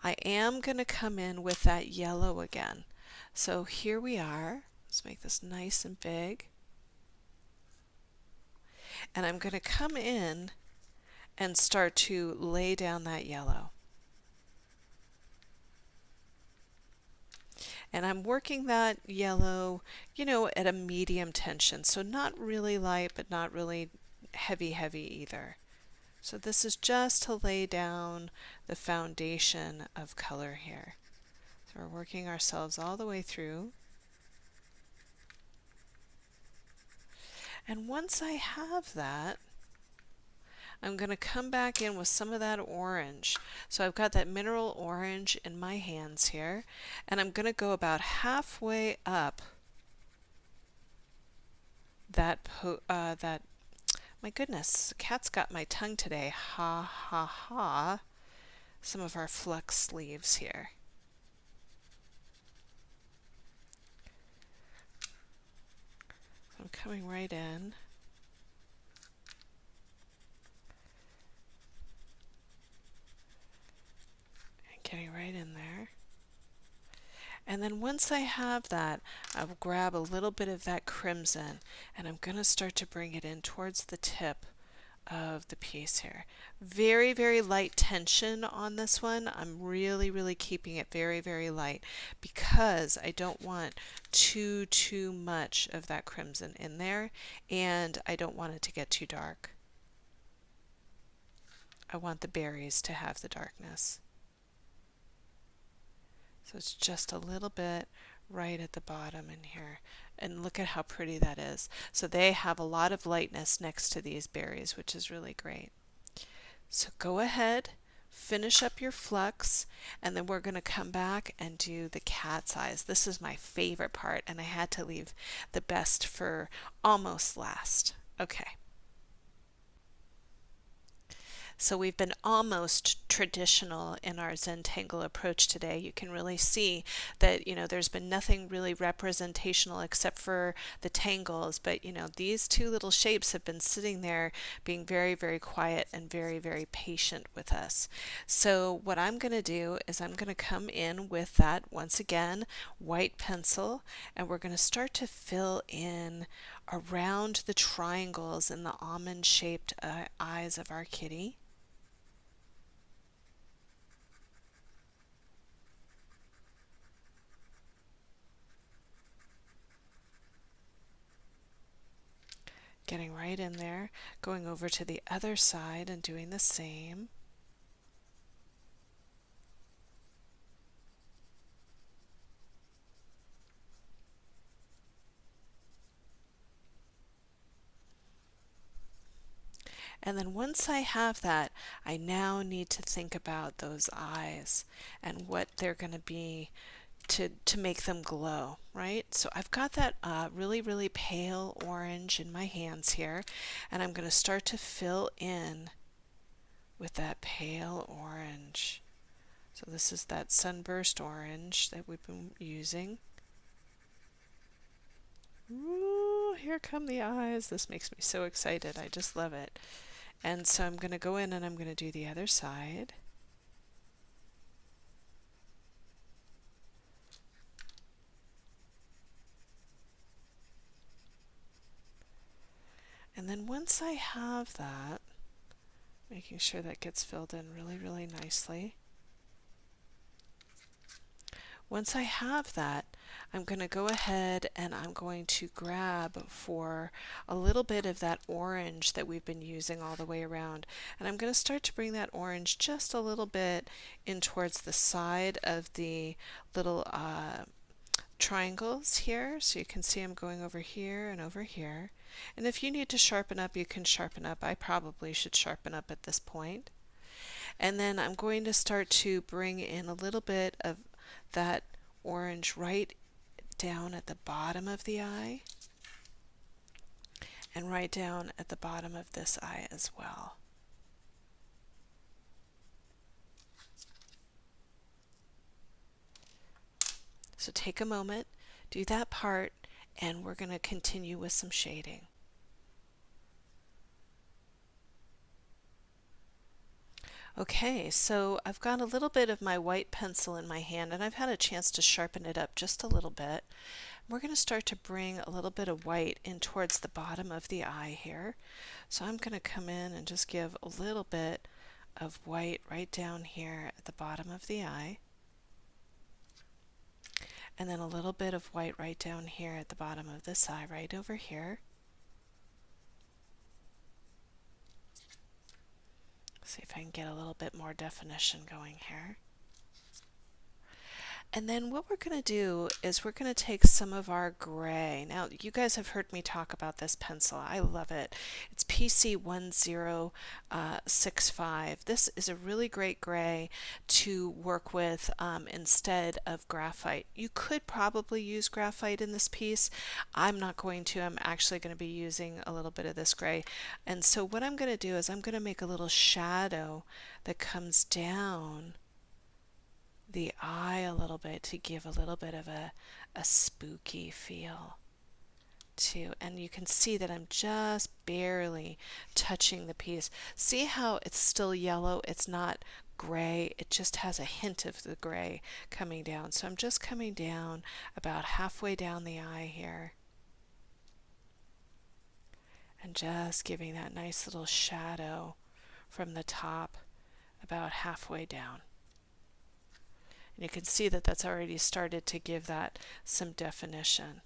I am going to come in with that yellow again. So here we are. Let's make this nice and big. And I'm going to come in and start to lay down that yellow. And I'm working that yellow, at a medium tension. So not really light, but not really heavy either. So this is just to lay down the foundation of color here. So we're working ourselves all the way through. And once I have that, I'm going to come back in with some of that orange. So I've got that mineral orange in my hands here, and I'm going to go about halfway up that my goodness, the cat's got my tongue today. Ha ha ha. Some of our flux sleeves here. I'm coming right in and getting right in there. And then once I have that, I will grab a little bit of that crimson and I'm going to start to bring it in towards the tip of the piece here. Very, very light tension on this one. I'm really keeping it very, very light because I don't want too much of that crimson in there, and I don't want it to get too dark. I want the berries to have the darkness. So it's just a little bit right at the bottom in here. And look at how pretty that is. So they have a lot of lightness next to these berries, which is really great. So go ahead finish up your flux, and then we're going to come back and do the cat's eyes. This is my favorite part, and I had to leave the best for almost last. Okay. So we've been almost traditional in our Zentangle approach today. You can really see that, there's been nothing really representational except for the tangles, but, these two little shapes have been sitting there being very, very quiet and very, very patient with us. So what I'm going to do is I'm going to come in with that, once again, white pencil, and we're going to start to fill in around the triangles in the almond-shaped eyes of our kitty. Getting right in there, going over to the other side and doing the same. And then once I have that, I now need to think about those eyes and what they're going to be to make them glow, right? So I've got that really, really pale orange in my hands here, and I'm going to start to fill in with that pale orange. So this is that sunburst orange that we've been using. Ooh, here come the eyes. This makes me so excited. I just love it. And so I'm going to go in and I'm going to do the other side. And then once I have that, making sure that gets filled in really, really nicely. Once I have that, I'm going to go ahead and I'm going to grab for a little bit of that orange that we've been using all the way around. And I'm going to start to bring that orange just a little bit in towards the side of the little triangles here. So you can see I'm going over here and over here. And if you need to sharpen up, you can sharpen up. I probably should sharpen up at this point. And then I'm going to start to bring in a little bit of that orange right down at the bottom of the eye and right down at the bottom of this eye as well. So take a moment, do that part, and we're going to continue with some shading. Okay, so I've got a little bit of my white pencil in my hand and I've had a chance to sharpen it up just a little bit. We're going to start to bring a little bit of white in towards the bottom of the eye here. So I'm going to come in and just give a little bit of white right down here at the bottom of the eye. And then a little bit of white right down here at the bottom of this eye, right over here. See if I can get a little bit more definition going here. And then what we're going to do is we're going to take some of our gray. Now, you guys have heard me talk about this pencil. I love it. It's PC1065. This is a really great gray to work with instead of graphite. You could probably use graphite in this piece. I'm not going to. I'm actually going to be using a little bit of this gray. And so what I'm going to do is I'm going to make a little shadow that comes down the eye a little bit to give a little bit of a spooky feel too. And you can see that I'm just barely touching the piece. See how it's still yellow? It's not gray. It just has a hint of the gray coming down. So I'm just coming down about halfway down the eye here and just giving that nice little shadow from the top about halfway down. And you can see that that's already started to give that some definition.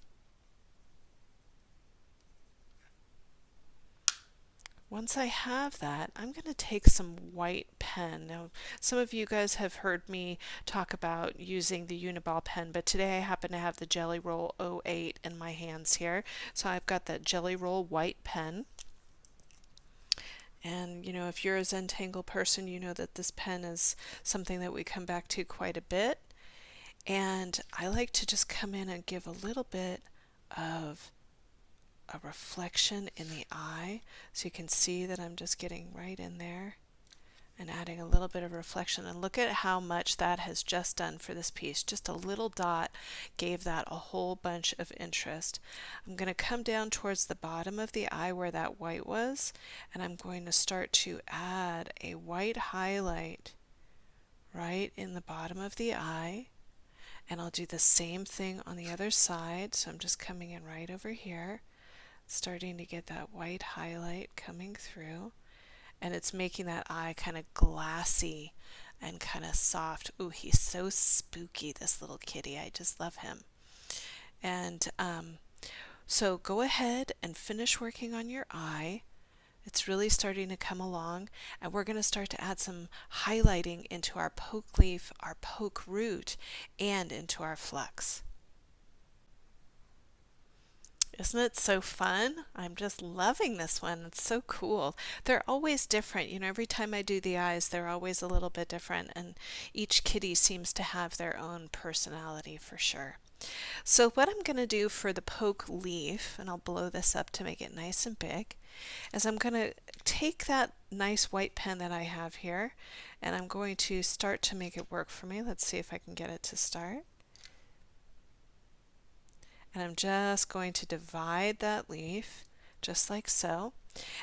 Once I have that, I'm going to take some white pen. Now, some of you guys have heard me talk about using the uniball pen, but today I happen to have the Jelly Roll 08 in my hands here. So I've got that Jelly Roll white pen. And you know, if you're a Zentangle person, you know that this pen is something that we come back to quite a bit. And I like to just come in and give a little bit of a reflection in the eye. So you can see that I'm just getting right in there and adding a little bit of reflection. And look at how much that has just done for this piece. Just a little dot gave that a whole bunch of interest. I'm going to come down towards the bottom of the eye where that white was, and I'm going to start to add a white highlight right in the bottom of the eye. And I'll do the same thing on the other side. So I'm just coming in right over here, starting to get that white highlight coming through. And it's making that eye kind of glassy and kind of soft. Ooh, he's so spooky, this little kitty. I just love him. And so go ahead and finish working on your eye. It's really starting to come along, and we're going to start to add some highlighting into our poke leaf, our poke root, and into our flux. Isn't it so fun? I'm just loving this one. It's so cool. They're always different. You know, every time I do the eyes, they're always a little bit different, and each kitty seems to have their own personality for sure. So what I'm going to do for the poke leaf, and I'll blow this up to make it nice and big, is I'm going to take that nice white pen that I have here, and I'm going to start to make it work for me. Let's see if I can get it to start. And I'm just going to divide that leaf just like so.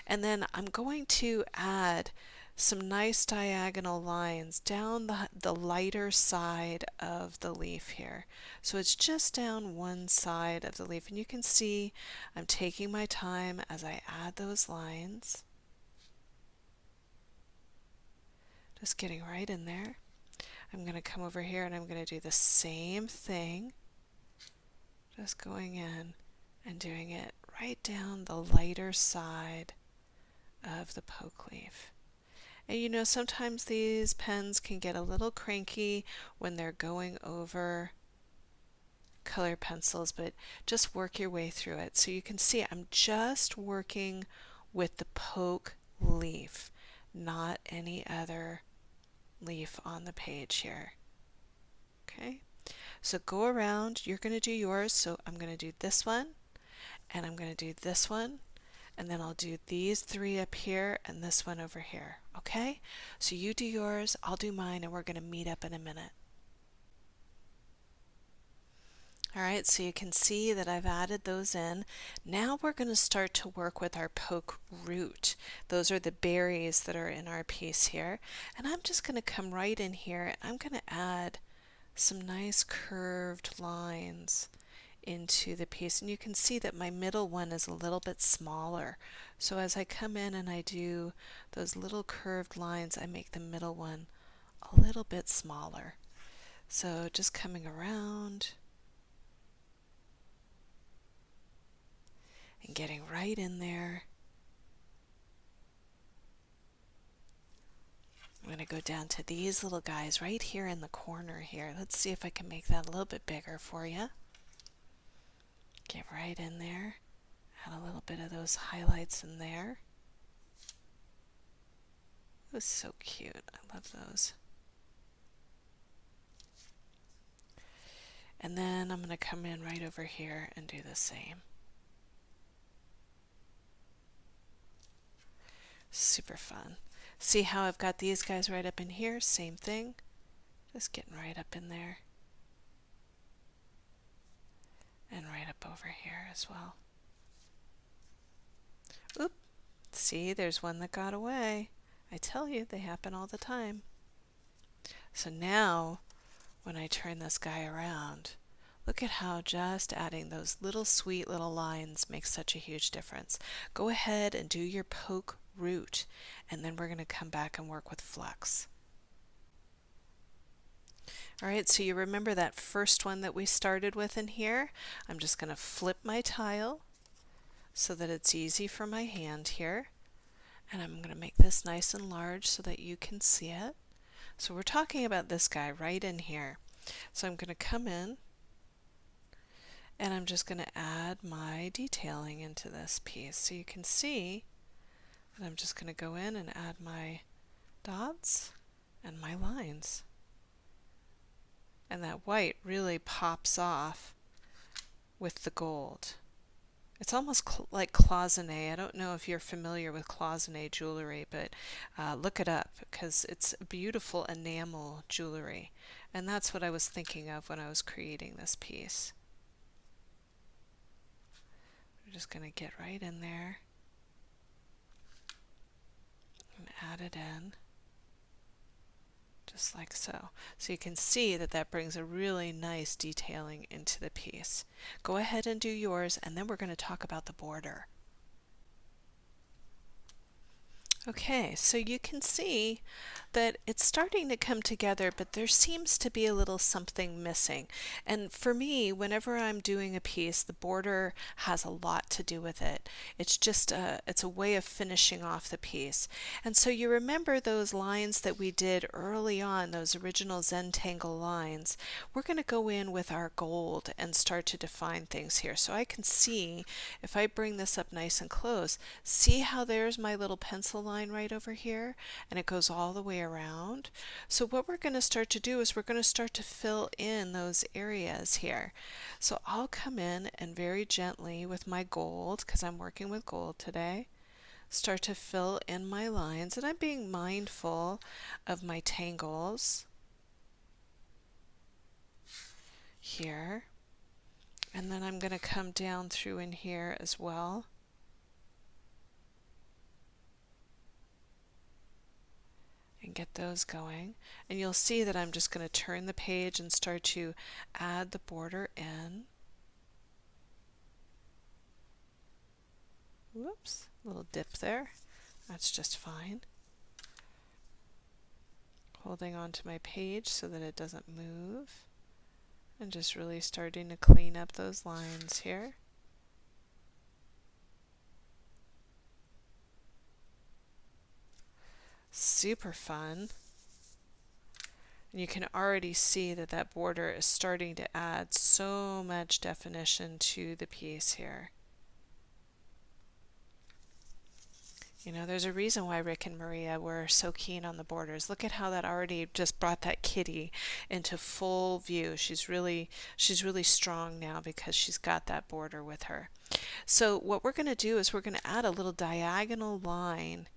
And then I'm going to add some nice diagonal lines down the lighter side of the leaf here. So it's just down one side of the leaf, and you can see I'm taking my time as I add those lines. Just getting right in there. I'm going to come over here and I'm going to do the same thing. Just going in and doing it right down the lighter side of the poke leaf. And you know, sometimes these pens can get a little cranky when they're going over color pencils, but just work your way through it. So you can see I'm just working with the poke leaf, not any other leaf on the page here. Okay, so go around, you're going to do yours. So I'm going to do this one, and I'm going to do this one, and then I'll do these three up here and this one over here. Okay, so you do yours, I'll do mine, and we're going to meet up in a minute. Alright, so you can see that I've added those in. Now we're going to start to work with our poke root. Those are the berries that are in our piece here. And I'm just going to come right in here, and I'm going to add some nice curved lines into the piece. And you can see that my middle one is a little bit smaller. So as I come in and I do those little curved lines, I make the middle one a little bit smaller. So just coming around and getting right in there. I'm going to go down to these little guys right here in the corner here. Let's see if I can make that a little bit bigger for you. Get right in there. Add a little bit of those highlights in there. It was so cute. I love those. And then I'm going to come in right over here and do the same. Super fun. See how I've got these guys right up in here? Same thing. Just getting right up in there. And right up over here as well. Oop. See, there's one that got away. I tell you, they happen all the time. So now, when I turn this guy around, look at how just adding those little sweet little lines makes such a huge difference. Go ahead and do your poke root, and then we're going to come back and work with flux. Alright, so you remember that first one that we started with in here? I'm just going to flip my tile so that it's easy for my hand here. And I'm going to make this nice and large so that you can see it. So we're talking about this guy right in here. So I'm going to come in and I'm just going to add my detailing into this piece. So you can see And I'm just going to go in and add my dots and my lines. And that white really pops off with the gold. It's almost like cloisonne. I don't know if you're familiar with cloisonne jewelry, but look it up because it's beautiful enamel jewelry. And that's what I was thinking of when I was creating this piece. We're just going to get right in there and add it in. Just like so. So you can see that that brings a really nice detailing into the piece. Go ahead and do yours, and then we're going to talk about the border. Okay, so you can see that it's starting to come together, but there seems to be a little something missing. And for me, whenever I'm doing a piece, the border has a lot to do with it. It's just it's a way of finishing off the piece. And so you remember those lines that we did early on, those original Zentangle lines. We're going to go in with our gold and start to define things here. So I can see, if I bring this up nice and close, see how there's my little pencil line right over here, and it goes all the way around. So what we're going to start to do is we're going to start to fill in those areas here. So I'll come in and very gently with my gold, because I'm working with gold today, start to fill in my lines, and I'm being mindful of my tangles here. And then I'm going to come down through in here as well. And get those going. And you'll see that I'm just going to turn the page and start to add the border in. Whoops, a little dip there. That's just fine. Holding onto my page so that it doesn't move. And just really starting to clean up those lines here. Super fun. And you can already see that that border is starting to add so much definition to the piece here. You know, there's a reason why Rick and Maria were so keen on the borders. Look at how that already just brought that kitty into full view. She's really strong now because she's got that border with her. So what we're going to do is we're going to add a little diagonal line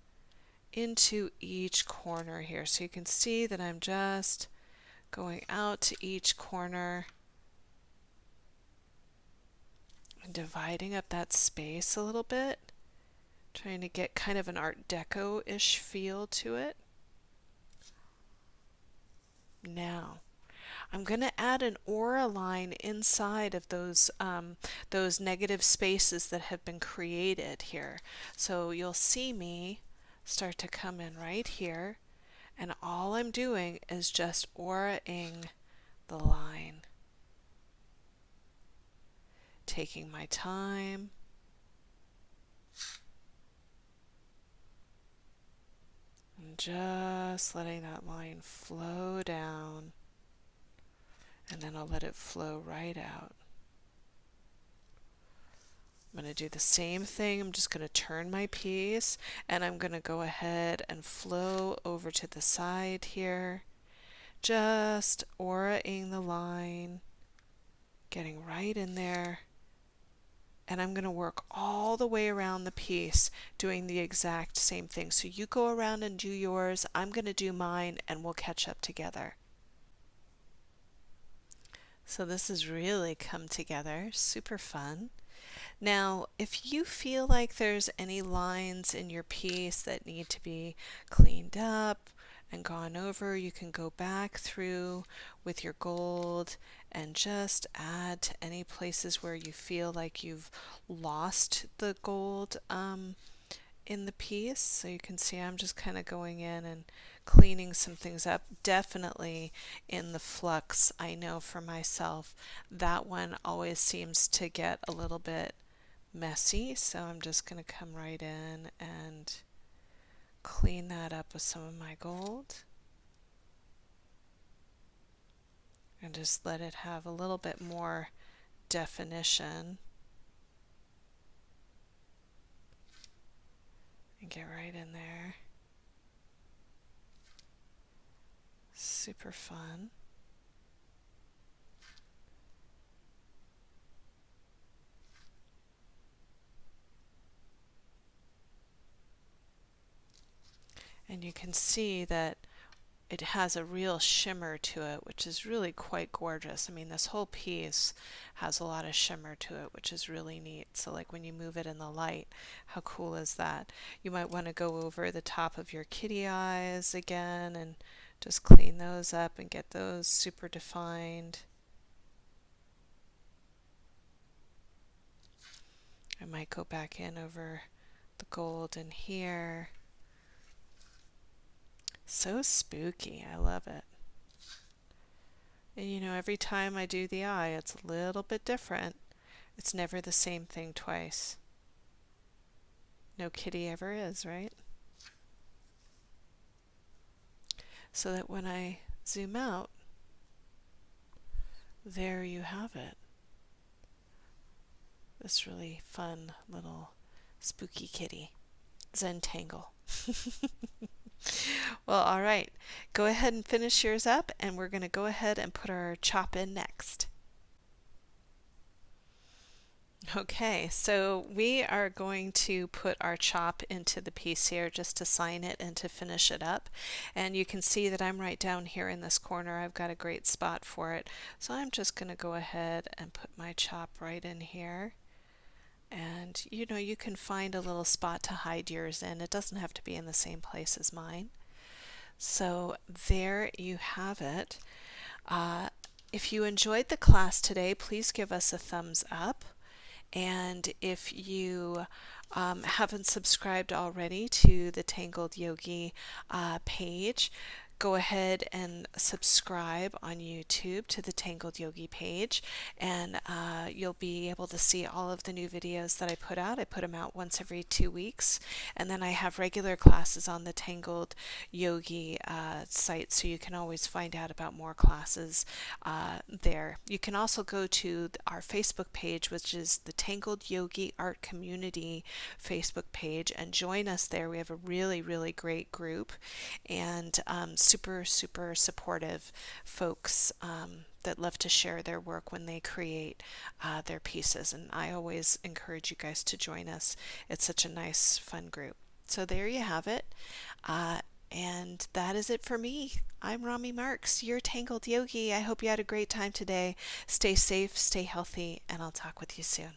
into each corner here. So you can see that I'm just going out to each corner and dividing up that space a little bit. Trying to get kind of an Art Deco-ish feel to it. Now, I'm going to add an aura line inside of those negative spaces that have been created here. So you'll see me start to come in right here, and all I'm doing is just aura-ing the line. Taking my time. And just letting that line flow down, and then I'll let it flow right out. I'm going to do the same thing. I'm just going to turn my piece, and I'm going to go ahead and flow over to the side here, just aura-ing the line, getting right in there. And I'm going to work all the way around the piece doing the exact same thing. So you go around and do yours, I'm going to do mine, and we'll catch up together. So this has really come together, super fun. Now, if you feel like there's any lines in your piece that need to be cleaned up and gone over, you can go back through with your gold and just add to any places where you feel like you've lost the gold in the piece. So you can see I'm just kind of going in and cleaning some things up. Definitely in the flux, I know for myself, that one always seems to get a little bit messy. So I'm just going to come right in and clean that up with some of my gold. And just let it have a little bit more definition. and get right in there. Super fun. And you can see that it has a real shimmer to it, which is really quite gorgeous. I mean, this whole piece has a lot of shimmer to it, which is really neat. So like when you move it in the light, how cool is that? You might want to go over the top of your kitty eyes again and just clean those up and get those super defined. I might go back in over the gold in here. So spooky. I love it. And you know, every time I do the eye, it's a little bit different. It's never the same thing twice. No kitty ever is, right? So that when I zoom out, there you have it. This really fun little spooky kitty. Zentangle. Well, all right. Go ahead and finish yours up, and we're going to go ahead and put our chop in next. Okay, so we are going to put our chop into the piece here just to sign it and to finish it up. And you can see that I'm right down here in this corner. I've got a great spot for it. So I'm just going to go ahead and put my chop right in here. And you know, you can find a little spot to hide yours in. It doesn't have to be in the same place as mine. So there you have it. If you enjoyed the class today, please give us a thumbs up. And if you haven't subscribed already to the Tangled Yogi page, go ahead and subscribe on YouTube to the Tangled Yogi page, and you'll be able to see all of the new videos that I put out. I put them out once every 2 weeks, and then I have regular classes on the Tangled Yogi site, so you can always find out about more classes there. You can also go to our Facebook page, which is the Tangled Yogi Art Community Facebook page, and join us there. We have a really, really great group, and super supportive folks that love to share their work when they create their pieces, and I always encourage you guys to join us. It's such a nice fun group. So there you have it, and that is it for me. I'm Rami Marks, your Tangled Yogi. I hope you had a great time today. Stay safe, stay healthy, and I'll talk with you soon.